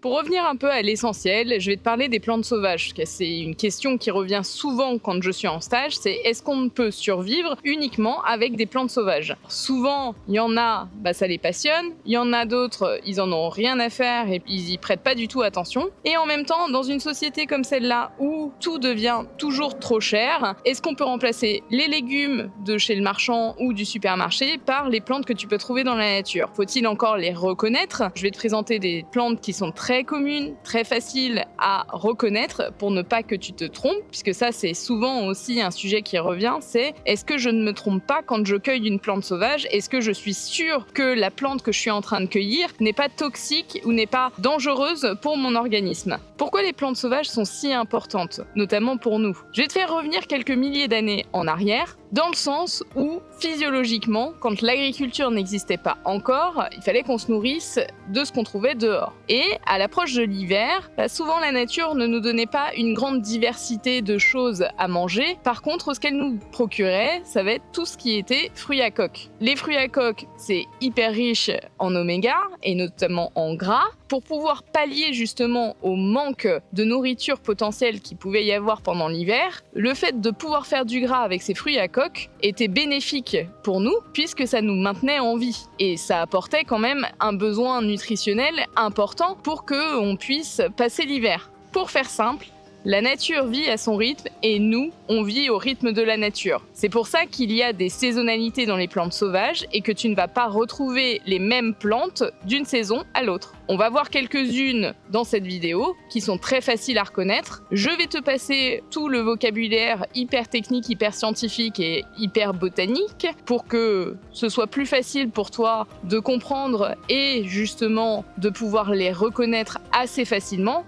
Pour revenir un peu à l'essentiel, je vais te parler des plantes sauvages, parce que c'est une question qui revient souvent quand je suis en stage, c'est est-ce qu'on peut survivre uniquement avec des plantes sauvages? Souvent, il y en a, ça les passionne, il y en a d'autres, ils en ont rien à faire et ils y prêtent pas du tout attention. Et en même temps, dans une société comme celle-là, où tout devient toujours trop cher, est-ce qu'on peut remplacer les légumes de chez le marchand ou du supermarché par les plantes que tu peux trouver dans la nature? Faut-il encore les reconnaître? Je vais te présenter des plantes qui sont très communes, très faciles à reconnaître pour ne pas que tu te trompes, puisque ça c'est souvent aussi un sujet qui revient, c'est est-ce que je ne me trompe pas quand je cueille une plante sauvage? Est-ce que je suis sûre que la plante que je suis en train de cueillir n'est pas toxique ou n'est pas dangereuse pour mon organisme? Pourquoi les plantes sauvages sont si importantes, notamment pour nous? Je vais te faire revenir quelques milliers d'années en arrière, dans le sens où, physiologiquement, quand l'agriculture n'existait pas encore, il fallait qu'on se nourrisse de ce qu'on trouvait dehors. Et à l'approche de l'hiver, souvent la nature ne nous donnait pas une grande diversité de choses à manger. Par contre, ce qu'elle nous procurait, ça va être tout ce qui était fruits à coque. Les fruits à coque, c'est hyper riche en oméga, et notamment en gras. Pour pouvoir pallier justement au manque de nourriture potentielle qu'il pouvait y avoir pendant l'hiver, le fait de pouvoir faire du gras avec ces fruits à coque était bénéfique pour nous puisque ça nous maintenait en vie et ça apportait quand même un besoin nutritionnel important pour qu'on puisse passer l'hiver. Pour faire simple, la nature vit à son rythme et nous, on vit au rythme de la nature. C'est pour ça qu'il y a des saisonnalités dans les plantes sauvages et que tu ne vas pas retrouver les mêmes plantes d'une saison à l'autre. On va voir quelques-unes dans cette vidéo qui sont très faciles à reconnaître. Je vais te passer tout le vocabulaire hyper technique, hyper scientifique et hyper botanique pour que ce soit plus facile pour toi de comprendre et justement de pouvoir les reconnaître assez facilement.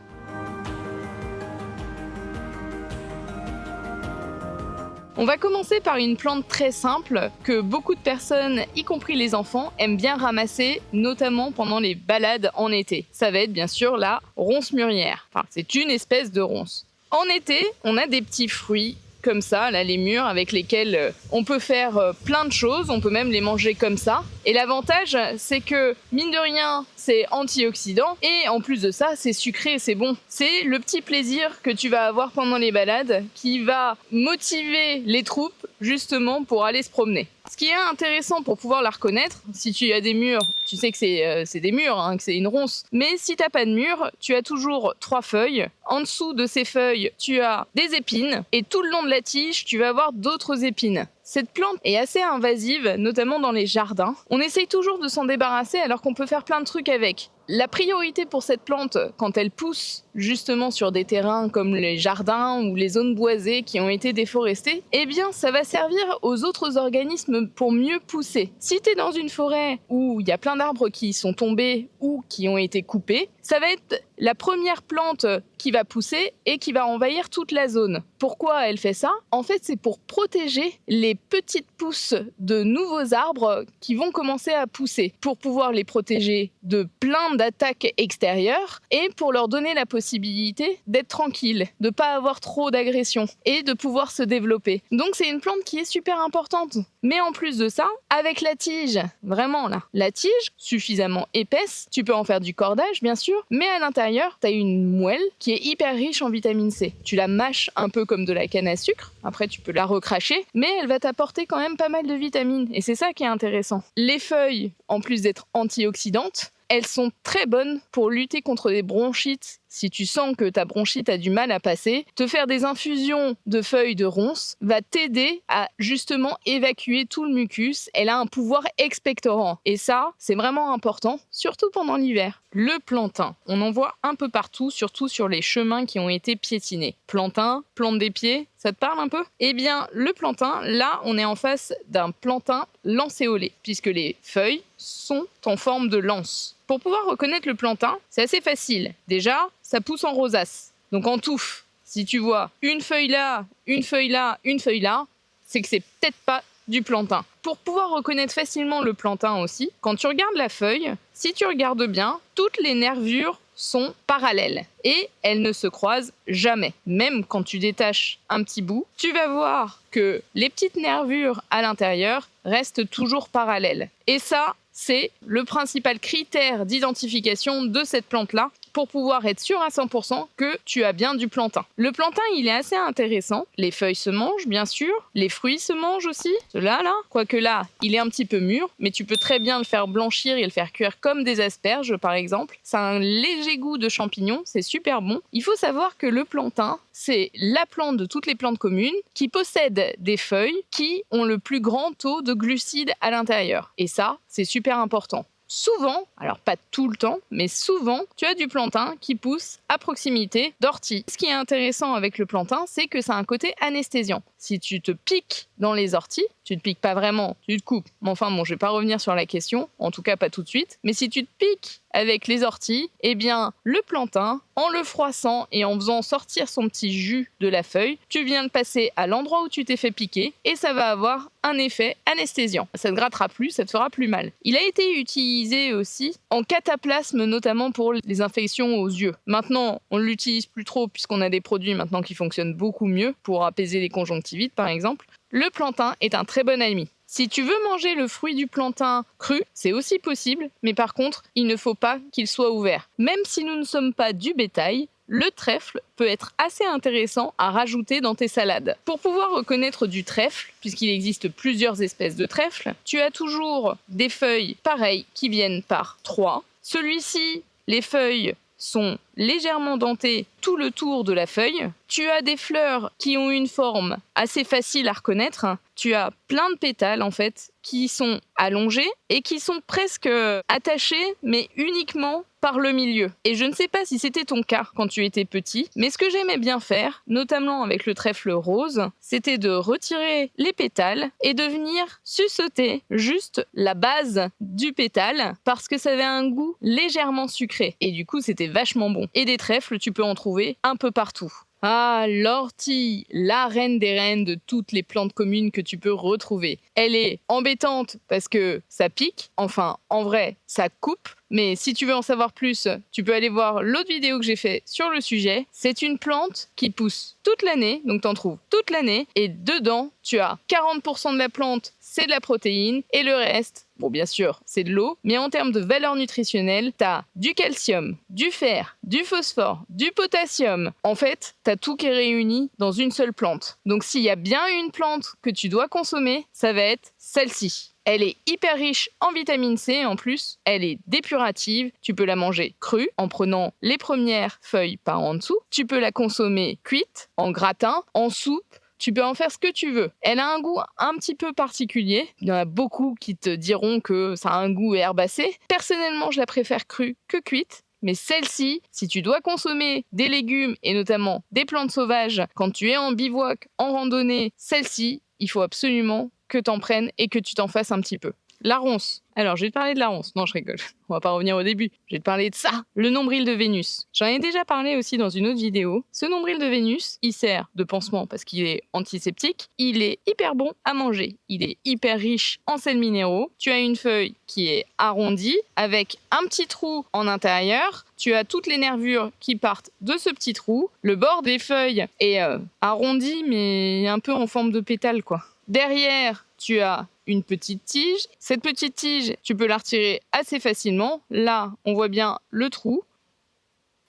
On va commencer par une plante très simple que beaucoup de personnes, y compris les enfants, aiment bien ramasser, notamment pendant les balades en été. Ça va être bien sûr la ronce mûrière. Enfin, c'est une espèce de ronce. En été, on a des petits fruits comme ça, là, les mûres avec lesquels on peut faire plein de choses, on peut même les manger comme ça. Et l'avantage, c'est que, mine de rien, c'est antioxydant, et en plus de ça, c'est sucré, c'est bon. C'est le petit plaisir que tu vas avoir pendant les balades qui va motiver les troupes, justement, pour aller se promener. Ce qui est intéressant pour pouvoir la reconnaître, si tu as des mûres, tu sais que c'est des mûres, hein, que c'est une ronce. Mais si tu n'as pas de mûres, tu as toujours 3 feuilles. En dessous de ces feuilles, tu as des épines. Et tout le long de la tige, tu vas avoir d'autres épines. Cette plante est assez invasive, notamment dans les jardins. On essaye toujours de s'en débarrasser alors qu'on peut faire plein de trucs avec. La priorité pour cette plante, quand elle pousse justement sur des terrains comme les jardins ou les zones boisées qui ont été déforestés, eh bien ça va servir aux autres organismes pour mieux pousser. Si tu es dans une forêt où il y a plein d'arbres qui sont tombés ou qui ont été coupés, ça va être la première plante qui va pousser et qui va envahir toute la zone. Pourquoi elle fait ça? En fait, c'est pour protéger les petites pousses de nouveaux arbres qui vont commencer à pousser, pour pouvoir les protéger de plein d'attaques extérieures et pour leur donner la possibilité d'être tranquilles, de ne pas avoir trop d'agression et de pouvoir se développer. Donc c'est une plante qui est super importante. Mais en plus de ça, avec la tige, vraiment là, la tige suffisamment épaisse, tu peux en faire du cordage bien sûr, mais à l'intérieur, tu as une moelle qui est hyper riche en vitamine C. Tu la mâches un peu comme de la canne à sucre, après tu peux la recracher, mais elle va t'apporter quand même pas mal de vitamines et c'est ça qui est intéressant. Les feuilles, en plus d'être antioxydantes, elles sont très bonnes pour lutter contre les bronchites. Si tu sens que ta bronchite a du mal à passer, te faire des infusions de feuilles de ronce va t'aider à justement évacuer tout le mucus. Elle a un pouvoir expectorant. Et ça, c'est vraiment important, surtout pendant l'hiver. Le plantain, on en voit un peu partout, surtout sur les chemins qui ont été piétinés. Plantain, plante des pieds, ça te parle un peu? Eh bien, le plantain, là, on est en face d'un plantain lancéolé, puisque les feuilles sont en forme de lance. Pour pouvoir reconnaître le plantain, c'est assez facile. Déjà, ça pousse en rosace. Donc en touffe, si tu vois une feuille là, une feuille là, une feuille là, c'est que c'est peut-être pas du plantain. Pour pouvoir reconnaître facilement le plantain aussi, quand tu regardes la feuille, si tu regardes bien, toutes les nervures sont parallèles et elles ne se croisent jamais. Même quand tu détaches un petit bout, tu vas voir que les petites nervures à l'intérieur restent toujours parallèles. Et ça, c'est le principal critère d'identification de cette plante-là pour pouvoir être sûr à 100% que tu as bien du plantain. Le plantain, il est assez intéressant. Les feuilles se mangent, bien sûr. Les fruits se mangent aussi. Cela là, quoique là, il est un petit peu mûr, mais tu peux très bien le faire blanchir et le faire cuire comme des asperges, par exemple. Ça a un léger goût de champignon, c'est super bon. Il faut savoir que le plantain, c'est la plante de toutes les plantes communes qui possède des feuilles qui ont le plus grand taux de glucides à l'intérieur. Et ça, c'est super important. Souvent, alors pas tout le temps, mais souvent, tu as du plantain qui pousse à proximité d'orties. Ce qui est intéressant avec le plantain, c'est que ça a un côté anesthésiant. Si tu te piques dans les orties, tu te piques pas vraiment, tu te coupes. Mais enfin bon, je vais pas revenir sur la question, en tout cas pas tout de suite. Mais si tu te piques avec les orties, eh bien le plantain, en le froissant et en faisant sortir son petit jus de la feuille, tu viens le passer à l'endroit où tu t'es fait piquer et ça va avoir un effet anesthésiant. Ça te grattera plus, ça te fera plus mal. Il a été utilisé aussi en cataplasme, notamment pour les infections aux yeux. Maintenant, on ne l'utilise plus trop puisqu'on a des produits maintenant qui fonctionnent beaucoup mieux pour apaiser les conjonctivites par exemple. Le plantain est un très bon ami. Si tu veux manger le fruit du plantain cru, c'est aussi possible, mais par contre, il ne faut pas qu'il soit ouvert. Même si nous ne sommes pas du bétail, le trèfle peut être assez intéressant à rajouter dans tes salades. Pour pouvoir reconnaître du trèfle, puisqu'il existe plusieurs espèces de trèfle, tu as toujours des feuilles pareilles qui viennent par 3. Celui-ci, les feuilles sont légèrement dentées tout le tour de la feuille. Tu as des fleurs qui ont une forme assez facile à reconnaître. Tu as plein de pétales en fait qui sont allongés et qui sont presque attachés mais uniquement par le milieu. Et je ne sais pas si c'était ton cas quand tu étais petit, mais ce que j'aimais bien faire, notamment avec le trèfle rose, c'était de retirer les pétales et de venir suçoter juste la base du pétale parce que ça avait un goût légèrement sucré. Et du coup, c'était vachement bon. Et des trèfles, tu peux en trouver un peu partout. Ah, l'ortie, la reine des reines de toutes les plantes communes que tu peux retrouver. Elle est embêtante parce que ça pique, enfin en vrai ça coupe, mais si tu veux en savoir plus, tu peux aller voir l'autre vidéo que j'ai fait sur le sujet. C'est une plante qui pousse toute l'année, donc t'en trouves toute l'année, et dedans tu as 40% de la plante, c'est de la protéine, et le reste, bon bien sûr c'est de l'eau, mais en termes de valeur nutritionnelle, t'as du calcium, du fer, du phosphore, du potassium. En fait, t'as tout qui est réuni dans une seule plante. Donc s'il y a bien une plante que tu dois consommer, ça va être celle-ci. Elle est hyper riche en vitamine C en plus, elle est dépurative, tu peux la manger crue en prenant les premières feuilles par en dessous, tu peux la consommer cuite, en gratin, en soupe, tu peux en faire ce que tu veux. Elle a un goût un petit peu particulier, il y en a beaucoup qui te diront que ça a un goût herbacé. Personnellement, je la préfère crue que cuite. Mais celle-ci, si tu dois consommer des légumes et notamment des plantes sauvages quand tu es en bivouac, en randonnée, celle-ci, il faut absolument que t'en prennes et que tu t'en fasses un petit peu. La ronce. Alors, je vais te parler de la ronce. Non, je rigole. On va pas revenir au début. Je vais te parler de ça. Le nombril de Vénus. J'en ai déjà parlé aussi dans une autre vidéo. Ce nombril de Vénus, il sert de pansement parce qu'il est antiseptique. Il est hyper bon à manger. Il est hyper riche en sels minéraux. Tu as une feuille qui est arrondie avec un petit trou en intérieur. Tu as toutes les nervures qui partent de ce petit trou. Le bord des feuilles est arrondi mais un peu en forme de pétale, quoi. Derrière, tu as une petite tige. Cette petite tige, tu peux la retirer assez facilement. Là, on voit bien le trou.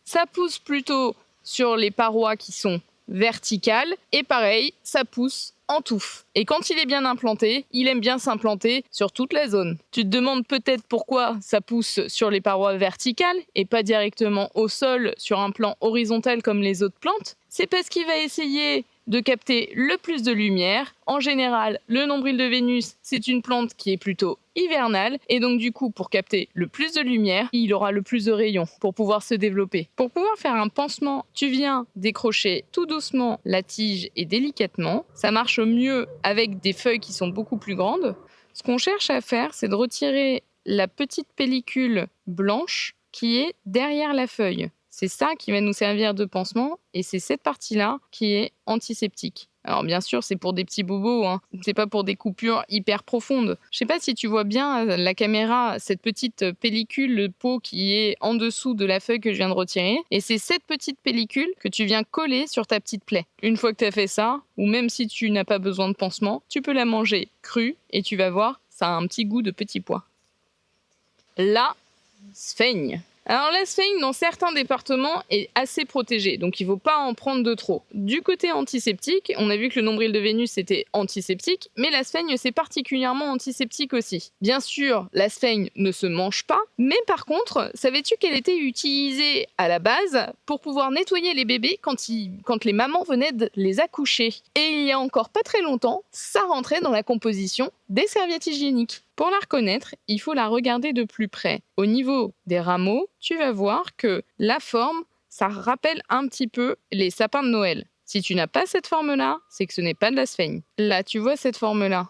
Ça pousse plutôt sur les parois qui sont verticales. Et pareil, ça pousse en touffe. Et quand il est bien implanté, il aime bien s'implanter sur toute la zone. Tu te demandes peut-être pourquoi ça pousse sur les parois verticales et pas directement au sol sur un plan horizontal comme les autres plantes. C'est parce qu'il va essayer de capter le plus de lumière. En général, le nombril de Vénus, c'est une plante qui est plutôt hivernale et donc du coup, pour capter le plus de lumière, il aura le plus de rayons pour pouvoir se développer. Pour pouvoir faire un pansement, tu viens décrocher tout doucement la tige et délicatement. Ça marche mieux avec des feuilles qui sont beaucoup plus grandes. Ce qu'on cherche à faire, c'est de retirer la petite pellicule blanche qui est derrière la feuille. C'est ça qui va nous servir de pansement et c'est cette partie-là qui est antiseptique. Alors bien sûr, c'est pour des petits bobos, hein. C'est pas pour des coupures hyper profondes. Je sais pas si tu vois bien à la caméra cette petite pellicule de peau qui est en dessous de la feuille que je viens de retirer. Et c'est cette petite pellicule que tu viens coller sur ta petite plaie. Une fois que tu as fait ça, ou même si tu n'as pas besoin de pansement, tu peux la manger crue et tu vas voir, ça a un petit goût de petit pois. La sphaigne. Alors la sphaigne, dans certains départements, est assez protégée, donc il ne faut pas en prendre de trop. Du côté antiseptique, on a vu que le nombril de Vénus était antiseptique, mais la sphaigne c'est particulièrement antiseptique aussi. Bien sûr, la sphaigne ne se mange pas, mais par contre, savais-tu qu'elle était utilisée à la base pour pouvoir nettoyer les bébés quand les mamans venaient de les accoucher. Et il y a encore pas très longtemps, ça rentrait dans la composition des serviettes hygiéniques. Pour la reconnaître, il faut la regarder de plus près. Au niveau des rameaux, tu vas voir que la forme, ça rappelle un petit peu les sapins de Noël. Si tu n'as pas cette forme-là, c'est que ce n'est pas de la sphaigne. Là, tu vois cette forme-là.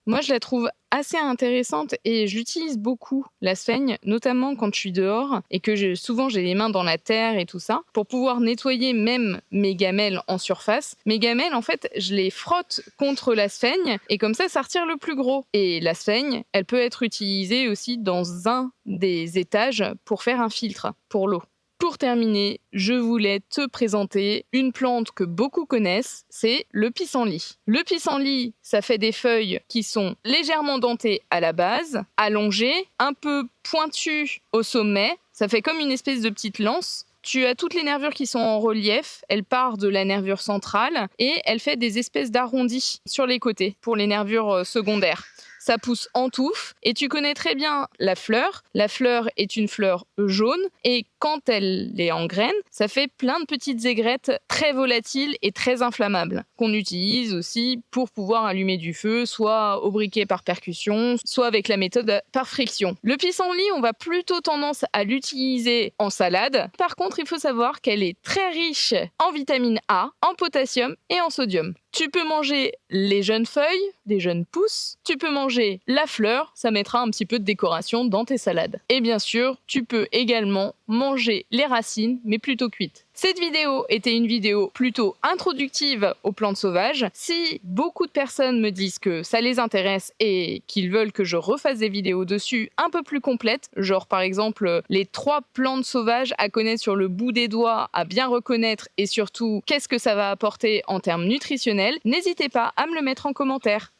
Moi, je la trouve assez intéressante et je l'utilise beaucoup, la sphaigne, notamment quand je suis dehors et que souvent j'ai les mains dans la terre et tout ça, pour pouvoir nettoyer même mes gamelles en surface. Mes gamelles, en fait, je les frotte contre la sphaigne et comme ça retire le plus gros. Et la sphaigne, elle peut être utilisée aussi dans un des étages pour faire un filtre pour l'eau. Pour terminer, je voulais te présenter une plante que beaucoup connaissent, c'est le pissenlit. Le pissenlit, ça fait des feuilles qui sont légèrement dentées à la base, allongées, un peu pointues au sommet, ça fait comme une espèce de petite lance. Tu as toutes les nervures qui sont en relief, elle part de la nervure centrale et elle fait des espèces d'arrondis sur les côtés pour les nervures secondaires. Ça pousse en touffe et tu connais très bien la fleur. La fleur est une fleur jaune et quand elle est en graine, ça fait plein de petites aigrettes très volatiles et très inflammables qu'on utilise aussi pour pouvoir allumer du feu, soit au briquet par percussion, soit avec la méthode par friction. Le pissenlit, on va plutôt tendance à l'utiliser en salade. Par contre, il faut savoir qu'elle est très riche en vitamine A, en potassium et en sodium. Tu peux manger les jeunes feuilles, les jeunes pousses. Tu peux manger la fleur, ça mettra un petit peu de décoration dans tes salades. Et bien sûr, tu peux également manger les racines, mais plutôt cuites. Cette vidéo était une vidéo plutôt introductive aux plantes sauvages. Si beaucoup de personnes me disent que ça les intéresse et qu'ils veulent que je refasse des vidéos dessus un peu plus complètes, genre par exemple les 3 plantes sauvages à connaître sur le bout des doigts, à bien reconnaître et surtout qu'est-ce que ça va apporter en termes nutritionnels, n'hésitez pas à me le mettre en commentaire.